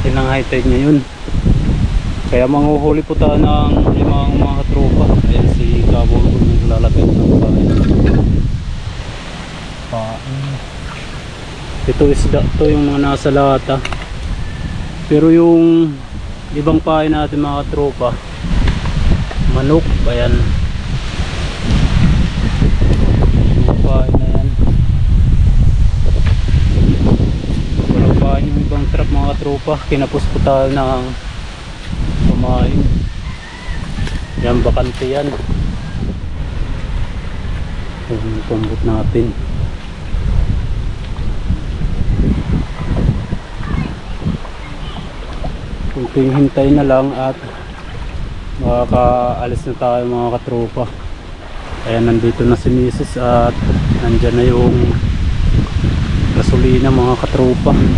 natin ng high tide ngayon. Kaya manguhuli po tayo ng limang mga tropa. Ayan si Kabol kung naglalapit ng pain. Ito isda to, yung mga nasa lata. Pero yung ibang pain natin mga tropa, manok. Ayan, yung pain na yan. Walang pain yung ibang trap mga tropa. Kinapos po tayo ng kumain. Yan, bakante yan. Yung pambot natin. Kunting hintay na lang at makakaalis na tayo mga katropa. Ayan, nandito na si Mrs. at nandyan na yung gasolina mga katropa. Ayan,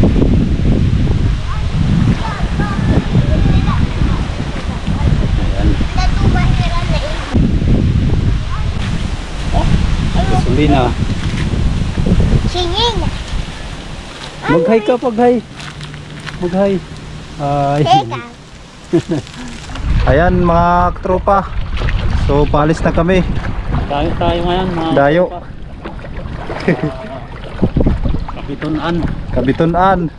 gasolina. Mag-hi ka, pag-hi. Mag-hi. Ay. Ayan mga tropa. So paalis na kami. Tayo ngayon mga Dayo. Kabitunan. Kabitunan.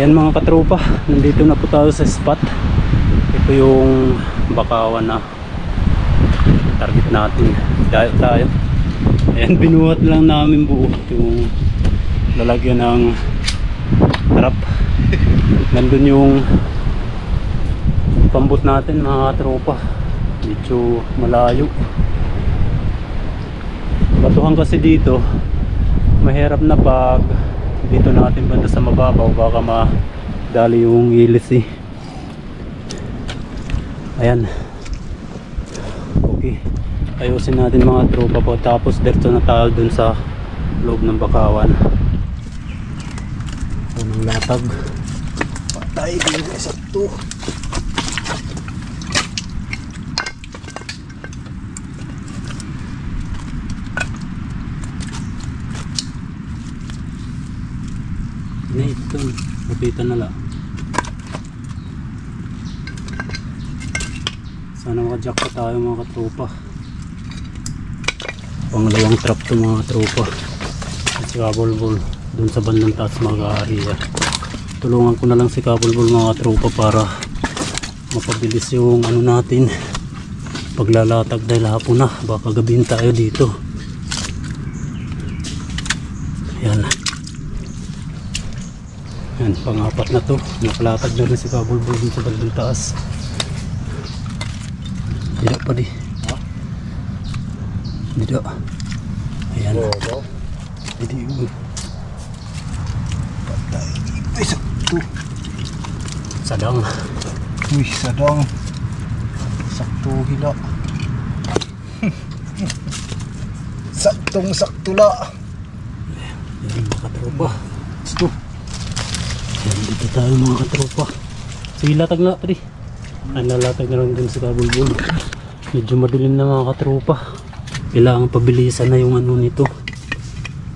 Ayan mga katropa, nandito na po tayo sa spot. Ito yung bakawan na target natin. Dayo tayo. Ayan, binuhat lang namin buo yung lalagyan ng trap. Nandun yung pambot natin mga katropa. Medyo malayo. Batuhan kasi dito, mahirap na pag dito natin banda sa mababaw, baka madali yung ilis eh. Ayan, okay, ayusin natin mga tropa po, tapos diretso na tayo dun sa loob ng bakawan. Unang latag patay din guys. Ito na, ito lapitan na lang. Sana makajack pa tayo mga katropa. Pangalawang trap to mga tropa. At si Kabulbul dun sa bandang taas mag-aariya. Tulungan ko na lang si Kabulbul mga tropa para mapabilis yung ano natin paglalatag dahil hapon na, baka gabihin tayo dito. Ayan. Yan, pang-apat na to. Nakalatag na rin si Kabulbul dun sa bandang taas. Dida pa di. Dida. Ayan. Didi yun. Ay sakto. Sadang. Uy sadang. Sakto hila. Saktong sakto la. Yan mga katropa. Gusto. Yan, dito tayo mga katropa. Sige, latag na pati. Ay, nalatag na rin din si Kabulbul. Medyo madilim na mga katropa. Kailangan pabilisan na yung ano nito,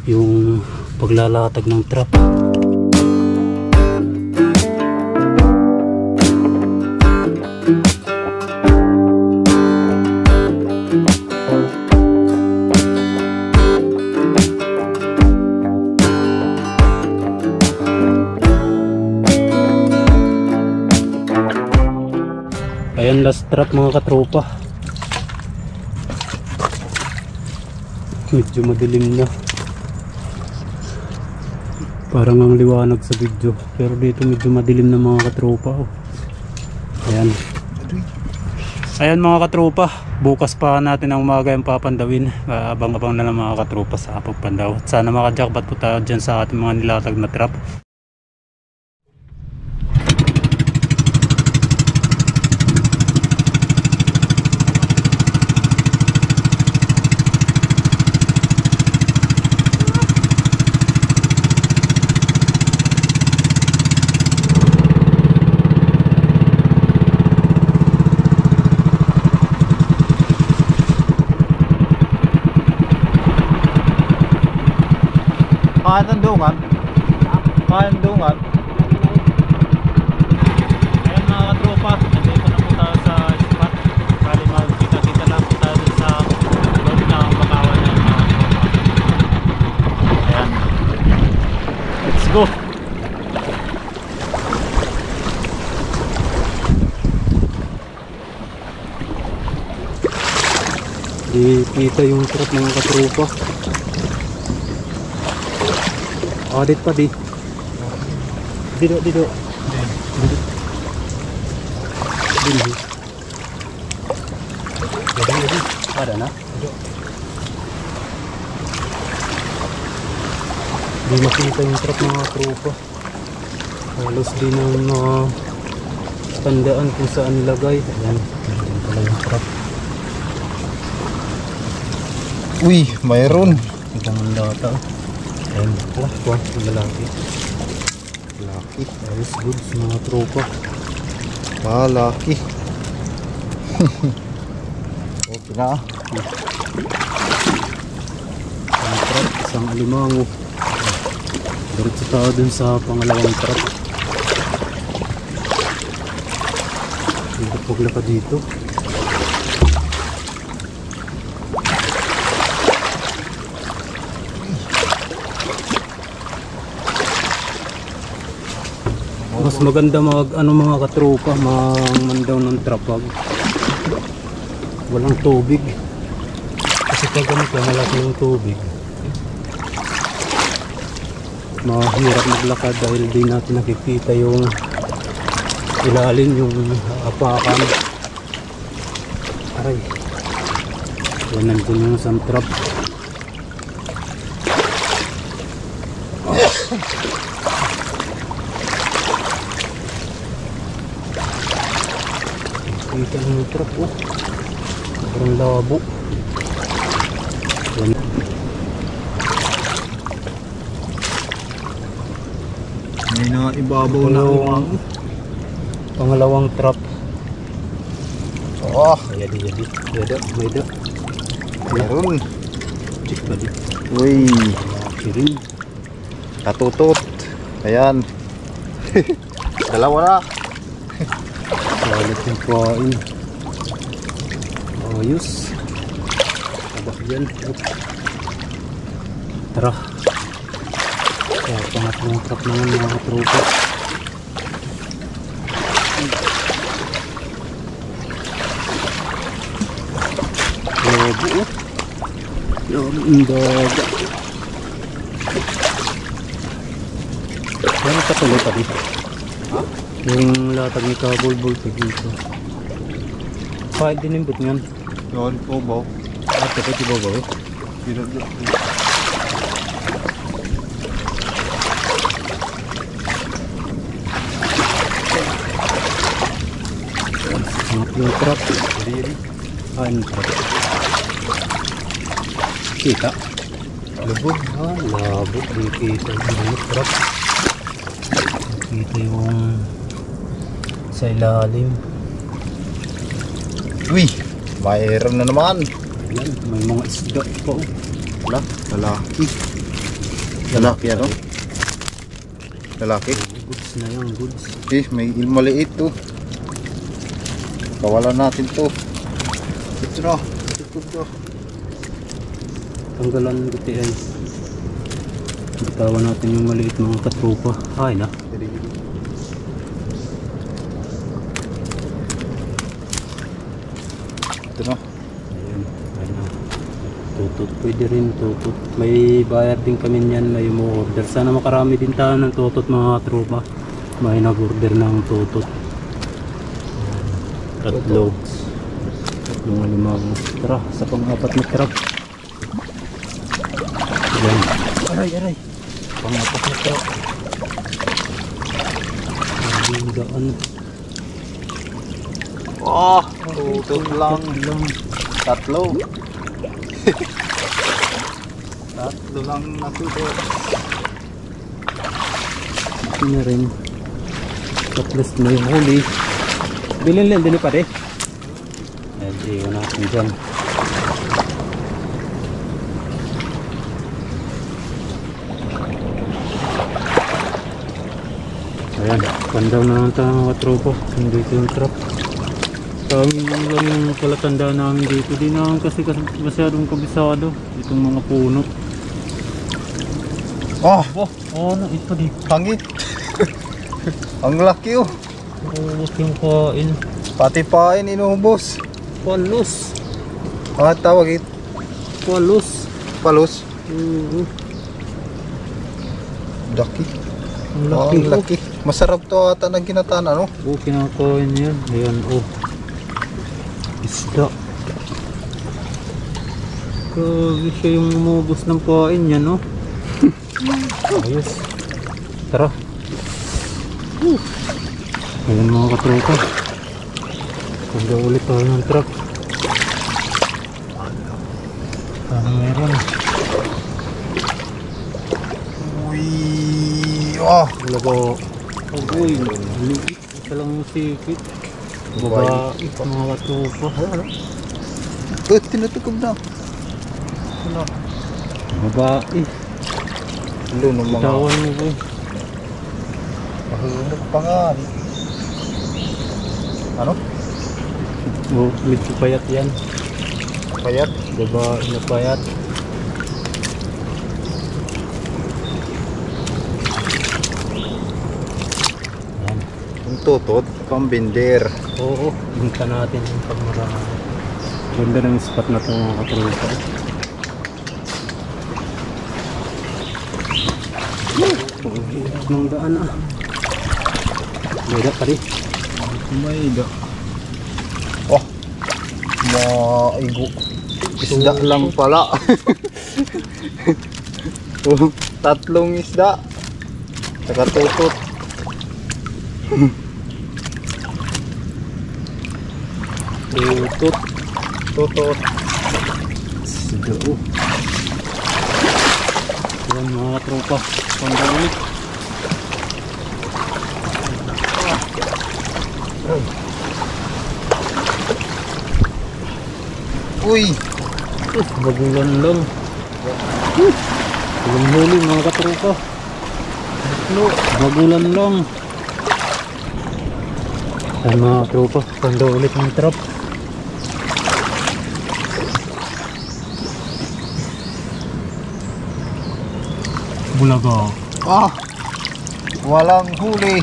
yung paglalatag ng trap. Ayan, last trap mga katropa. Medyo madilim na. Parang ang liwanag sa video, pero dito medyo madilim na mga katropa. Ayan. Ayan mga katropa, bukas pa natin ang umaga yung papandawin. Abang-abang na lang mga katropa sa pagpandaw. Sana makajackpot po tayo dyan sa ating mga nilatag na trap. Kahit ang dungan. Kahit ang dungan. Ayan mga katropa, nandito na po tayo sa spot. Kali magkita-kita lang po tayo dun sa loob ng bakawan ng mga katropa. Ayan. Let's go! Di kita yung truck mga katropa. Audit pa di. Dito. Dito. Jadi. Ada na? Di makita yung truck mga katropa. Halos di na tandaan kung saan nilagay. Ayan. Ayan pala yung truck. Uy, mayroon. Ibang data. Ayan. Wah, lalaki. Laki. Ayos goods mga tropa. Laki. Okay na. Ang truck, isang alimango. Diretso tayo dun sa pangalawang truck. Hindi pagla ka dito. Mas maganda mga katropa, mandaw ng trapag. Walang tubig. Kasi pag ganito, malaki yung tubig. Mahirap maglakad dahil di natin nakikita yung ilalim, yung apakan. Aray. Yan, nandun yung isang trap. Kita ng truck, oh. Parang labo. Yan. May na ibabaw na alimango. Pangalawang trap. Oh, Yadi. May da. mayroon. Check ba di? Uy, Laki rin. katutot. Ayan. Dalawa na. Salit yung kain. Ayos. Tabak yan. Tara. Kaya pangatlong trap naman mga katropa. Labo, oh. Yung daga. Ano patuloy pa dito? Ha? Yung latag ni kabulbul pa dito. Kahit dinimbot nyan. Yun, ubaw. At kapit iba ba eh? Yung trap. Yung trap. Kita. Lubog. Labo. Di kita yung trap. Kita yung sa ilalim. Uy, mayroon na naman. Ayan, may mga isda pa. Wala, lalaki. Lalaki ano? Lalaki. Goods na yung goods. Eh, may maliit to. Kawalan natin to. Ito na. Ito to. Tanggalan ko ay. Bitawan natin yung maliit mga katropa. Ay na. Ito na. Ayan, ayan na. Tutut, pwede rin tutut. May bayad din kami niyan, may mo-order. Sana makarami din tayo ng tutut mga tropa. May nag-order ng tutut. Tatlo. Tatlong alimango. Tara, sa pang-apat na truck. Ayan. Aray. Pang-apat na truck. Ang daan. Oh, tutot lang. Tatlo. Tatlo lang natutot. Ito na rin. Tapos na yung huli. Bilin din pa rin. Ayan, iwan natin dyan. Ayan, pandaw na lang tayo mga tropa. Dito yung trap. Kami lang yung palatanda namin dito. Di naman kasi masyadong kabisado. Itong mga puno. Oh, Ano ito di? hangit. Ang laki oh. Ubus yung kain. Pati pain inubos. Palos. Ang tawag ito. Palos. Palos. Laki. Ang Oh, laki. ang laki. Masarap to ata ng ginataan ano? Oh, kinakain yan. Ayan, oh. Isda. Grabe siya yung umubos ng kain yan, no? Ayos. Tara. Ayan mga katropa. Punta ulit tayo ng truck. Ano meron? Uy. Oh. Wala ba? Agoy. Liit. Isa lang yung sikit. Baba. Mga katropa. Tinutukob na. Ano? Babae. Lo ng mga Tawan mo boy. mahulog pa nga. Ano? Oh, medyo payat yan. Payat. Babae na payat. Yan. Yung tutot, pambinder. Oo, binta natin yung pagmarami. Ganda ng spot na ito mga katropa. Pag-iirap ng daan ah. Beda pa rin. Mayda. Oh. Maigo. Isda lang pala. Oh, tatlong isda. Saka tutot. Tutot. Tutot. Sido. Yan mga tropa. Pandalit. Uy. Bagulan lang. Walang huli mga katropa. Bagulan lang. Yan mga tropa. Panda ulit ng trap. Bulaga. Ah. Walang huli.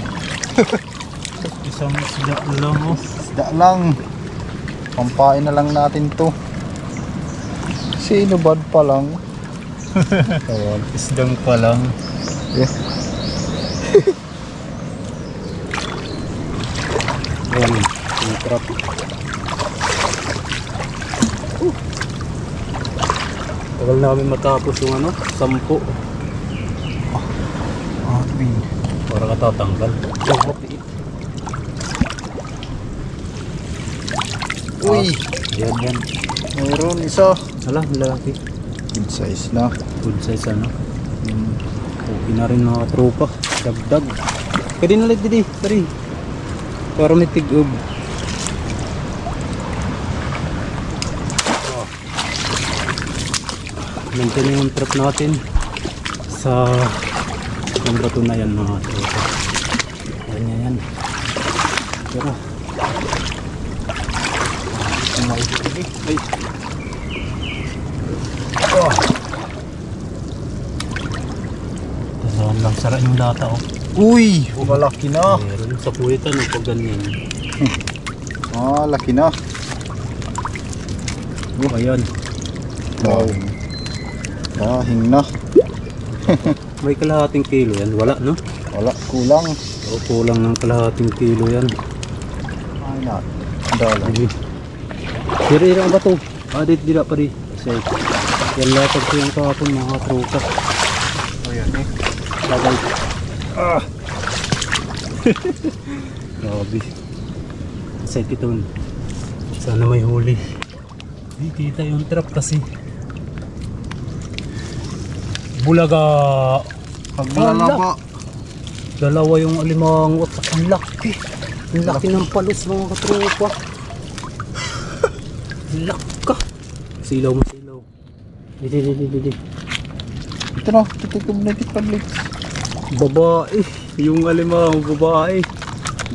Isang isda lang oh. Isda lang. Pampain na lang natin to. Sinubad pa lang. Ayan. Isdang pa lang. Yeah. Yan. Yung trap. Tagal namin matapos yung ano, 10. Win. Para katatanggal. Uy. Yan yan. Mayroon isa. Ala, malaki. Good size na. Good size ano. Okay na rin mga tropa. Dagdag. Pwede na ulit didi. Pari. Para may tig-ub. Nandiyan na yung trap natin sa yung bato na yan mga tropa. Ayan yan yan. Tara. Ay. Oh. Tazaan lang sara yung lata oh. Uy, malaki na. Meron sa puwitan o pag ganyan. Ah, laki na. Ayan. Wow. Dahing na. May kalahating kilo yan. Wala no? Wala, kulang. O kulang ng kalahating kilo yan. Ay na. Dala. Sige. Sira-ira ang bato. Adit dila pa rin. Kasi yan latag ko yung kahapon mga tropa. Ayan eh. Bagay. Ah! Grabe. Excited ito. Sana may huli. Di kita yung trap kasi. Bulaga. Paglalaba. Dalawa yung alimango at ang laki. Ang laki ng palos mga katropa. Laka. Silaw mo silaw. Didi. Ito na, tututob na kita, Blitz. Babae. Yung alimaw, babae.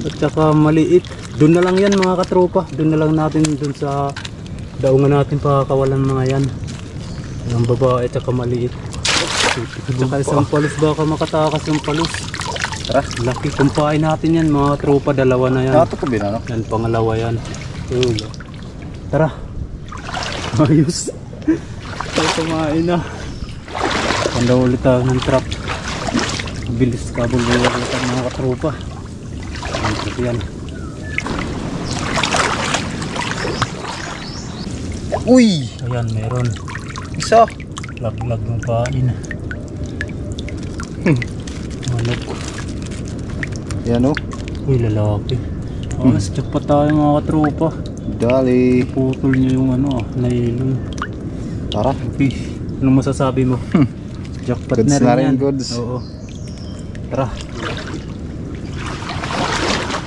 At saka maliit. Doon na lang yan mga katropa. Doon na lang natin doon sa daungan natin pakakawalan mga yan. Yung babae at saka maliit. At saka isang palos, baka makatakas yung palos. Tara. Laki, kumpain natin yan mga tropa, dalawa na yan. Nakatukubin ano? Yan, pangalawa yan. Tara. Ayos. Ay, kumain na. Panda ulit tayo ng trap. Bilis kabul-bulan ulit ang mga katropa. Yan. Uy! Ayan, meron. Isa! Laglag ng pain. Manok. Yan o. Uy, lalaki. Step pa tayo mga katropa. Dali. Putol niya yung ano, nailong. Tara. Okay. Anong masasabi mo? Jackpot Goods na rin na rin, yan. goods. Oo. Tara.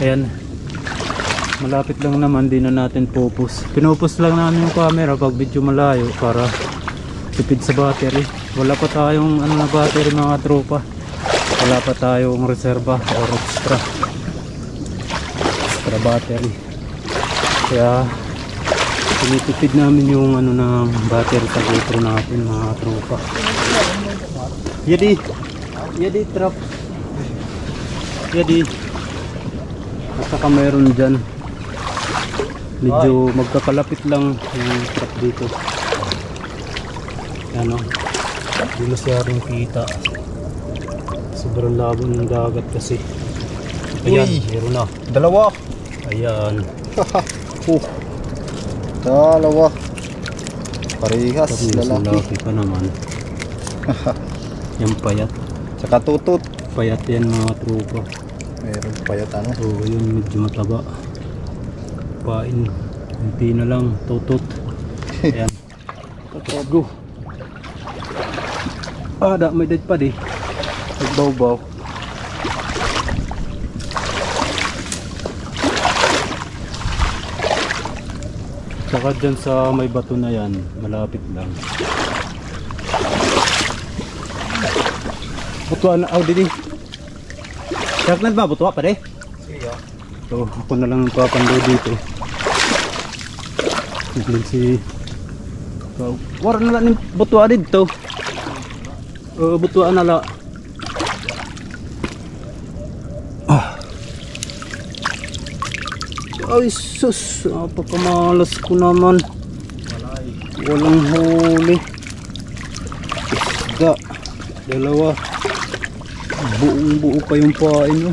Ayan. Malapit lang naman, di na natin popos. Pinopos lang namin yung camera pag medyo malayo para tipid sa battery. Wala pa tayong ano na battery mga tropa. Wala pa tayong reserva or extra battery. Kaya tinitipid namin yung ano ng battery sa GoPro natin mga tropa. Yadi trap. Yadi. At saka mayroon dyan. Medyo magkakalapit lang yung trap dito. Ano, hindi masyadong kita. Sobrang labo ng dagat kasi. Ayan, meron na. Dalawa. Ayan. Dalawa. Parehas. Lalaki pa naman. Yung payat. Tsaka tutut. Payat yan mga tropa. Meron payat ano. Oo, yun medyo mataba. Pain. Hindi na lang. Tutot. Ayan. Go. May dead pa di. Nagbaw-baw. Saka dyan sa may bato na yan, malapit lang. Butuan na, didi. Sharknad ba? Butuan pa de? Siya. So, ako na lang papando dito. Tignan si... Wala na lang yung butuan dito. Butuan na lang. Ay sus, napakamalas ko naman. Walang huli. Isda. Dalawa. Buong buo pa yung pain.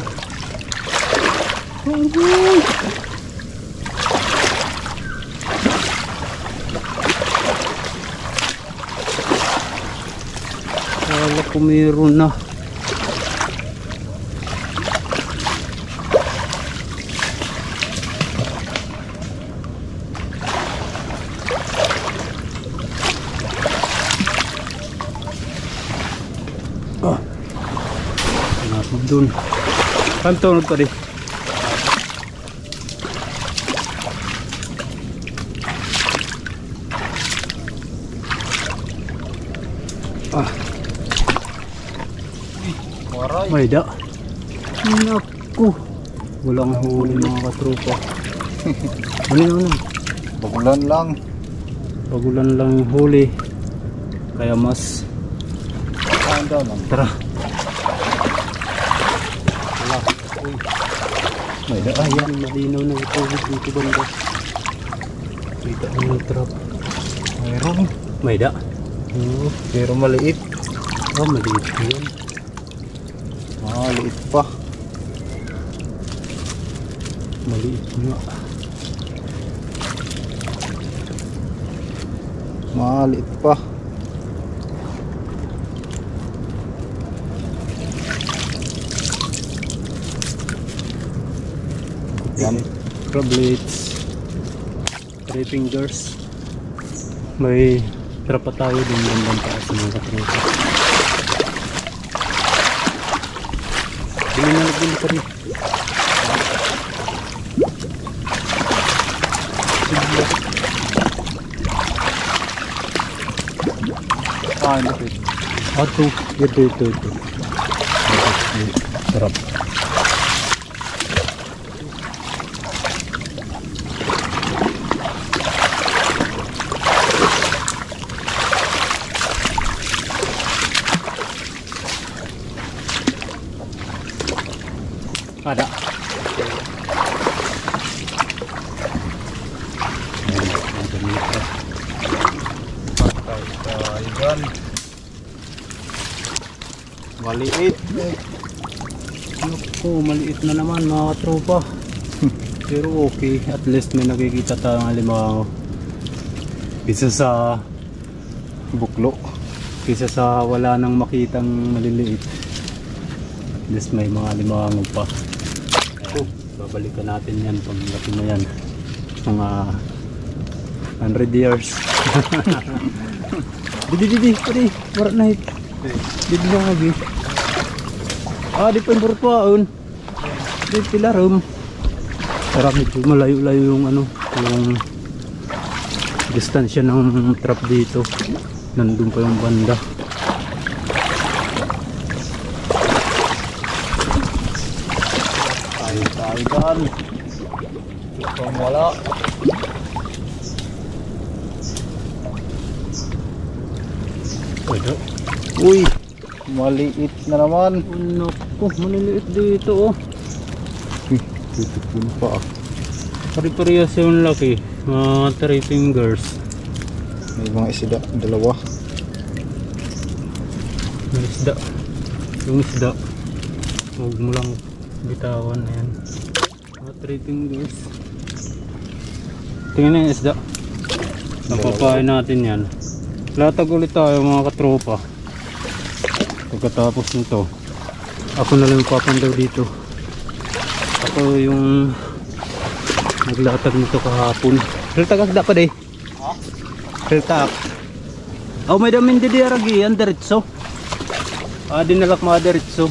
Kala ko meron na. Doon. Kantunod pa di. May da. Naku. Walang huli mga katropa. Ano? Bagulan lang. Bagulan lang yung huli. Kaya mas Lang. tara. May da, ayan, malinaw na ito dito banda. Kita ko ng trap. Mayroon. May da. Pero maliit. Maliit yan. Maliit pa. Maliit nga. Maliit pa. Yan. Crablets. 3 fingers. May trap pa tayo din bandang taas sa mga katropa. Binanalagin pa rin. Lapit. Ito. Sarap. Ada. Ikan. Maliit. Naku, maliit na naman mga katropa. Pero okay, at least may nakikita tayong alimango. Isa sa Buklo. Kisa sa wala nang makitang maliliit. At least may mga alimango pa. Ayan, babalikan natin yan pag laki na yan. Mga 100 years. Didi, warat na hit. Didi na lagi. Di pa yung burpaon. Di pilarom. Sarap medyo malayo-layo yung yung distansya ng trap dito. Nandun pa yung banda. Tayo kan. Kung wala. Pwede. Uy, maliit na naman. Naku, maliliit dito oh. Tutupun pa. Pari-parehas yung laki. Mga 3 fingers. May mga isda, dalawa. Yung isda. Yung isda. Huwag mo lang bitawan. Ayan. Mga 3 fingers. Tingnan na yung isda. Napapain natin yan. Latag ulit tayo mga katropa. Pagkatapos nito, ako na lang papandaw dito. Ako yung naglatag nito kahapon. Latag agda pa day. Latag. Oh, may damin di diaragi ang diretso. Dinalak mga diretso.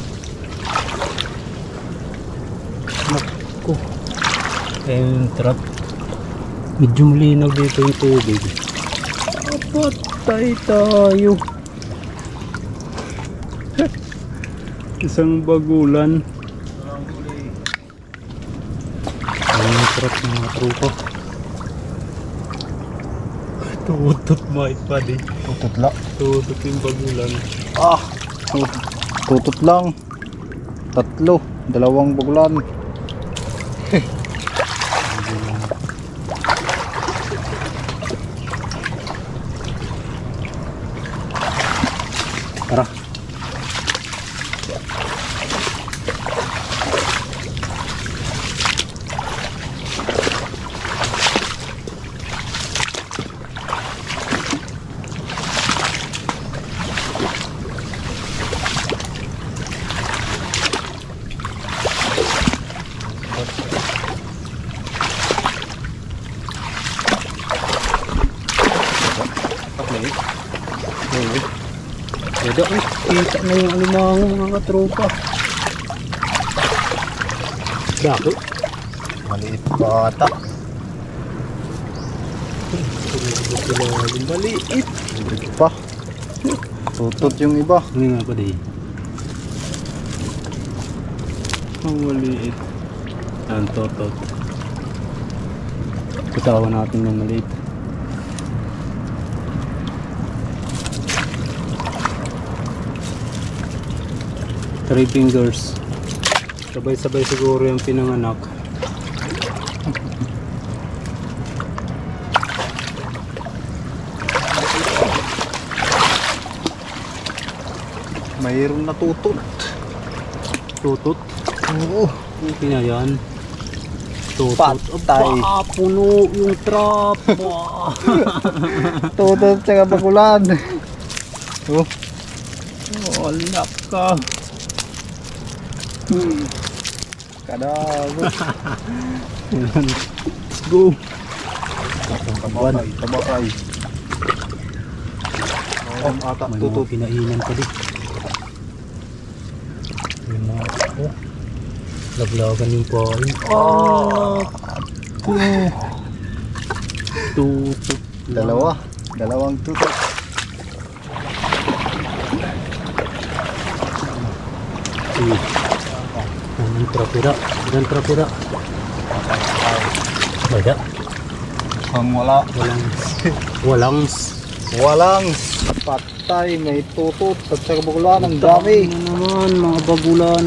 Naku. Ayun, trap. Medyo malinaw dito yung tubig. Patay tayo. Isang bagulan. Ayun, trap mga tropa. Tutot mga ipad eh. Tutut lang. Tutot yung bagulan. Tutut lang. 3, 2 bagulan. Tara. Pwede ay kita na yung alimango mga katropa. Dako. Maliit pa ata. Maliit. Maliit pa. Tutut yung iba. Hindi nga pa di. Ang maliit. Ang totot. Katawan natin yung maliit. Three fingers. Sabay-sabay siguro yung pinanganak. Mayroon na tutut. Tutot. Oo. Okay na yan. Tutot. Patay. Puno yung trap. Tutut tsaka bagulan. Oh. Wala ka. Kadabo. Let's go. Tabakay. Ata May mga tutut. pinainan pa din. May mga laglagan yung pain. Tutot. Dalawang tutut. Anong trapira? Ilan trapira? Bada? Ang wala. Walang Walang patay, may tutot at sa kabukulan ang dami. Ano naman mga bagulan.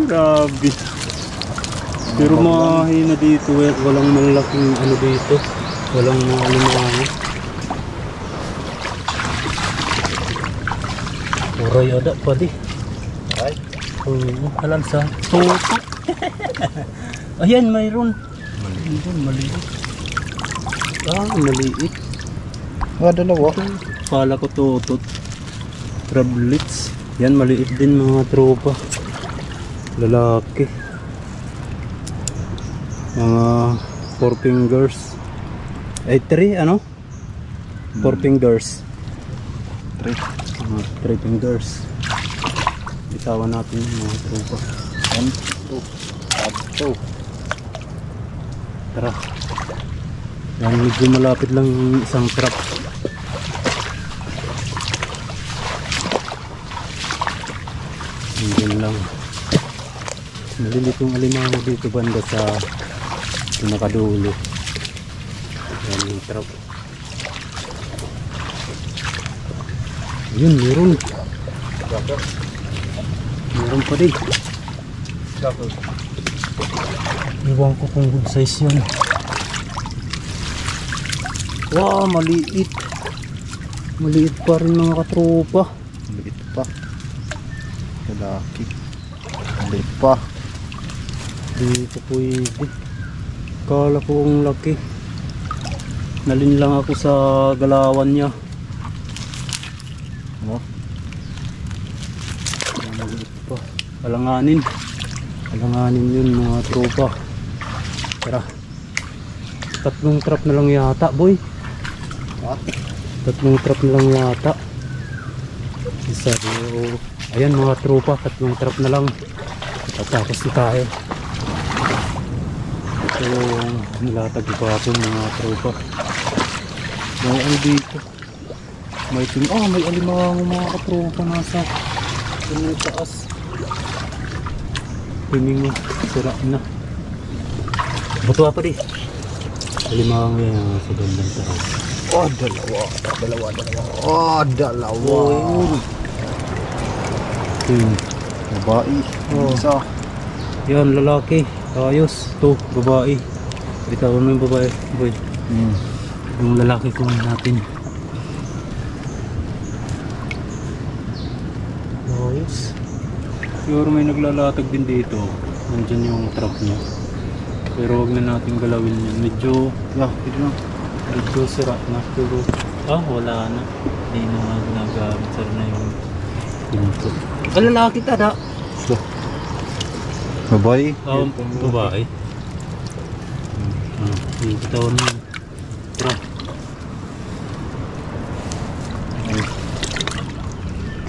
Grabe. Pero mahina dito eh. Walang malaking ano dito. Walang mga alimango. Uray ada pa di. Ay, Halal sa tutok. Ayan mayroon. Maliit. Maliit. dalawa. Kala ko tutot. Trablets. Yan maliit din mga tropa. Lalaki. Mga 4 fingers. Ay 3 ano? 4 fingers. 3 fingers. Bitawan natin yung mga tropa. 1, 2, 3. Tara. Yan medyo malapit lang yung isang trap. Hindi lang. Malilit yung alimango dito banda sa pinakadulo. Yan yung trap. Ayun, meron. Meron pa din. Iwan ko kung good size yun. Wow, maliit. Maliit pa rin mga katropa. Maliit pa. Lalaki. Maliit pa. Di ko pwede. Kala ko ang laki. Nalin lang ako sa galawan niya. Ano? Maliit pa. Alanganin. Alanganin yun mga tropa. Tara. 3 trap na lang yata boy. Ha? 3 trap na lang yata. Isa dito. Ayan mga tropa, 3 trap na lang. Tapos na tayo. So nilatag ko pa ako mga tropa. May ano dito. May may alimango mga katropa nasa yung taas. Tingin mo, sira na. Buto pa di. Alimango yan sa gandang taas. Dalawa. Dalawa. Babae. Isa. Yan, lalaki. Ayos. Ito, babae. Bitawan mo yung babae. Boy. Yung lalaki ko natin. Ayos. Siguro may naglalatag din dito. Nandyan yung trap niya. Pero wag na natin galawin yun. Medyo sira na. Pero wala na. Hindi na ginagamit. Sara na yung pinto. Lalaki ka na. Babae. Babae. Bitawan mo. Tara.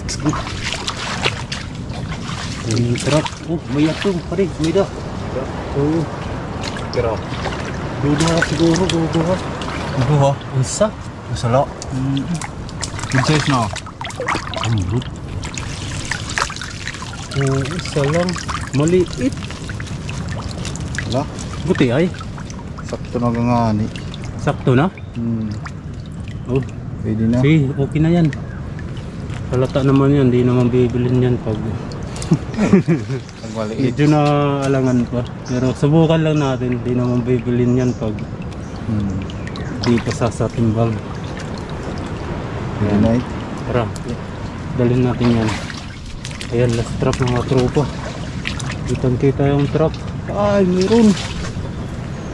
Let's go. Yung trap. May ato. Pare, may da. Pero. Duduha siguro. Duduha. Isa. Masala. Good size na. Ambot. Isa lang. Maliit. Wala. Buti ay. Sakto na gangani. Sakto na. Pwede na. Okay, okay na yan. Halata naman yan. Di naman bibilin yan pag Ang maliit. medyo na alangan pa. Pero subukan lang natin. Di naman bibilin yan pag di pa sasatimbang. Pwede na eh. Tara, dalhin natin yan. Ayan, last trap mga tropa. Kitang kita yung trap. Ay, meron.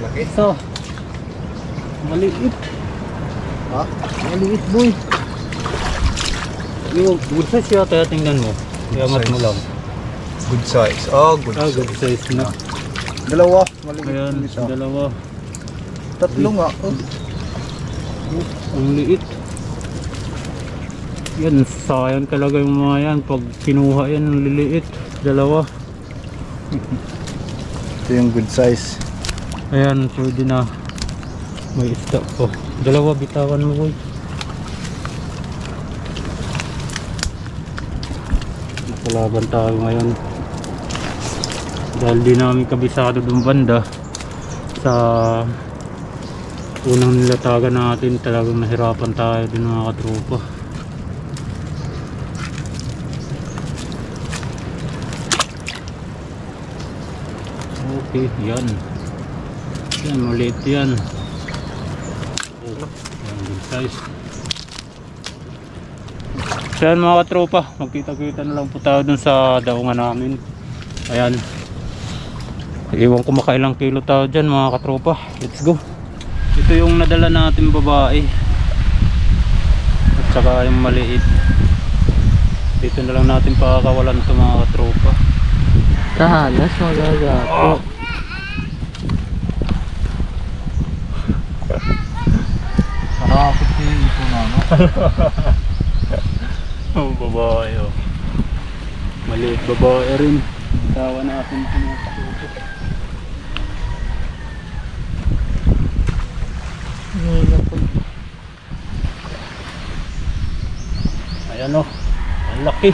Laki. Isa. Maliit. Ha? Maliit boy. Yung good size yata, tingnan mo. Iangat mo lang. Good size. Good size. Good size na. Dalawa. Maliit. Ayan, Isa. dalawa. Tatlo nga. Ang liit. Yan, sayang talaga yung mga yan. Pag kinuha yan, ang liliit. Dalawa. Ito yung good size. Ayan, pwede na. May stock ko. Dalawa, bitawan mo boy. Kalaban tayo ngayon. Dahil di namin kabisado dun banda sa unang nilatagan natin, talagang nahirapan tayo din mga katropa. Okay, yan. Yan, maliit yan. Yan din size. So yan mga katropa, magkita-kita na lang po tayo dun sa daungan namin. Ayan. Iwan ko makailang kilo tayo dyan mga katropa. Let's go. Ito yung nadala natin babae. At saka yung maliit. Dito na lang natin pakakawalan ito mga katropa. Tahanas magagapo. Nakakapit yung ito na ano. Oh, babae oh. Maliit babae rin. Tawa natin ito mga katropa. Ayan o, ang laki.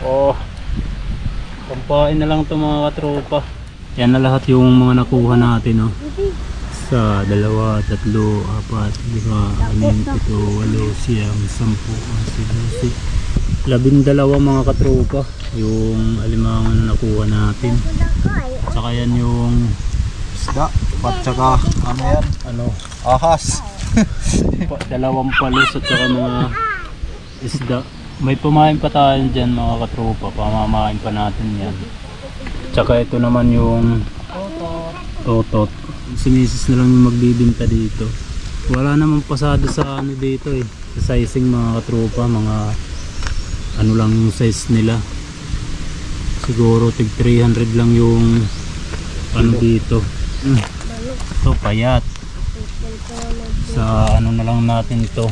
Oh, pampain na lang ito mga katropa. Yan na lahat yung mga nakuha natin, oh. Sa 2, 3, 4, 5, 6, 7, 8, 9, 10, 11, 12 mga katropa yung alimangan na nakuha natin. Saka yan yung Isda. At saka ano yan? ano, Ahas. 2 palos at saka mga isda. May pumain pa tayo dyan mga katropa, pamamain pa natin yan. Tsaka ito naman yung totot. Si misis na lang yung magbibinta dito. Wala namang pasado sa ano dito eh, sa sizing mga katropa, mga ano lang yung size nila. Siguro tig 300 lang yung ano dito. Ito payat. Sa ano na lang natin ito,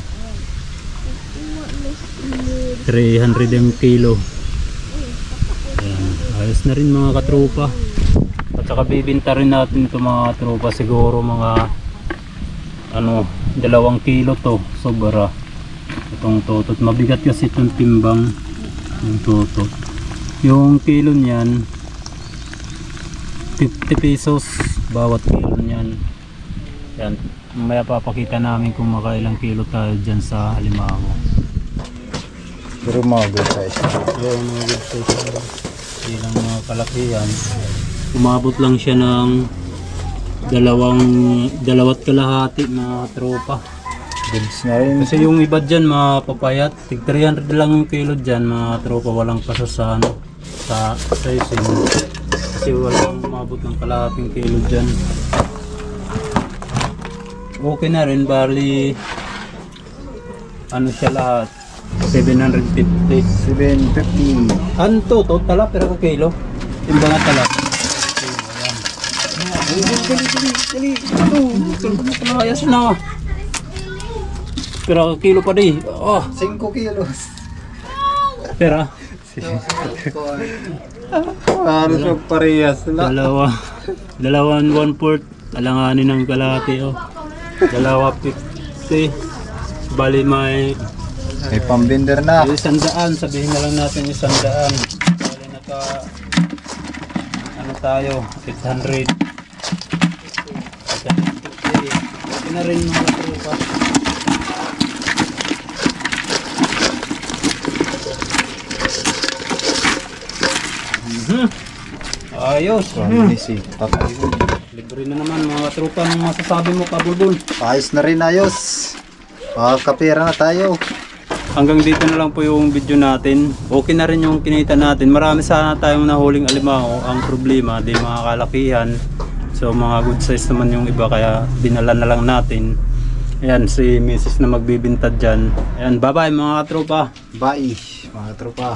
300 ang kilo. Ayan. Ayos na rin mga katropa. At saka bibinta rin natin ito mga katropa, siguro mga ano 2 kilo to, sobra. Itong totot, mabigat kasi itong timbang yung totot. Yung kilo niyan 50 pesos bawat kilo niyan. Yan, mamaya papakita namin kung makailang kilo tayo dyan sa alimango. Pero mga good size. Oo, mga good size. Hindi lang mga kalakihan. Umabot lang siya ng 2.5 mga tropa. Goods na rin. Kasi yung iba dyan mapapayat, tig 300 lang yung kilo dyan mga tropa, walang pasa sa ano, sa sizing. Kasi walang umabot ng kalahating kilo dyan. Okay na rin, bali ano siya lahat, 750. 750. Ano to? Tala pero ka kilo? Timba nga tala. Ayos na. Pero kilo pa di. Oh, 5 kilos. pera. Ano siya parehas na. Dalawang 1/4. Alanganin ng kalahati oh. 2.50. Bali may May pambender na. 100. Sabihin na lang natin 100. Bali naka ano tayo, 800. 850. Okay na rin mga tropa. Ayos. Easy. Libre na naman mga tropa. Anong masasabi mo Kabulbul? Ayos na rin, ayos. Makakapira na tayo. Hanggang dito na lang po yung video natin. Okay na rin yung kinita natin. Marami sana tayong nahuling alimango. Ang problema, di mga kalakihan. So mga good size naman yung iba, kaya dinala na lang natin. Ayan, si Mrs. na magbibintad dyan. Ayan, bye bye mga tropa. Bye, mga tropa.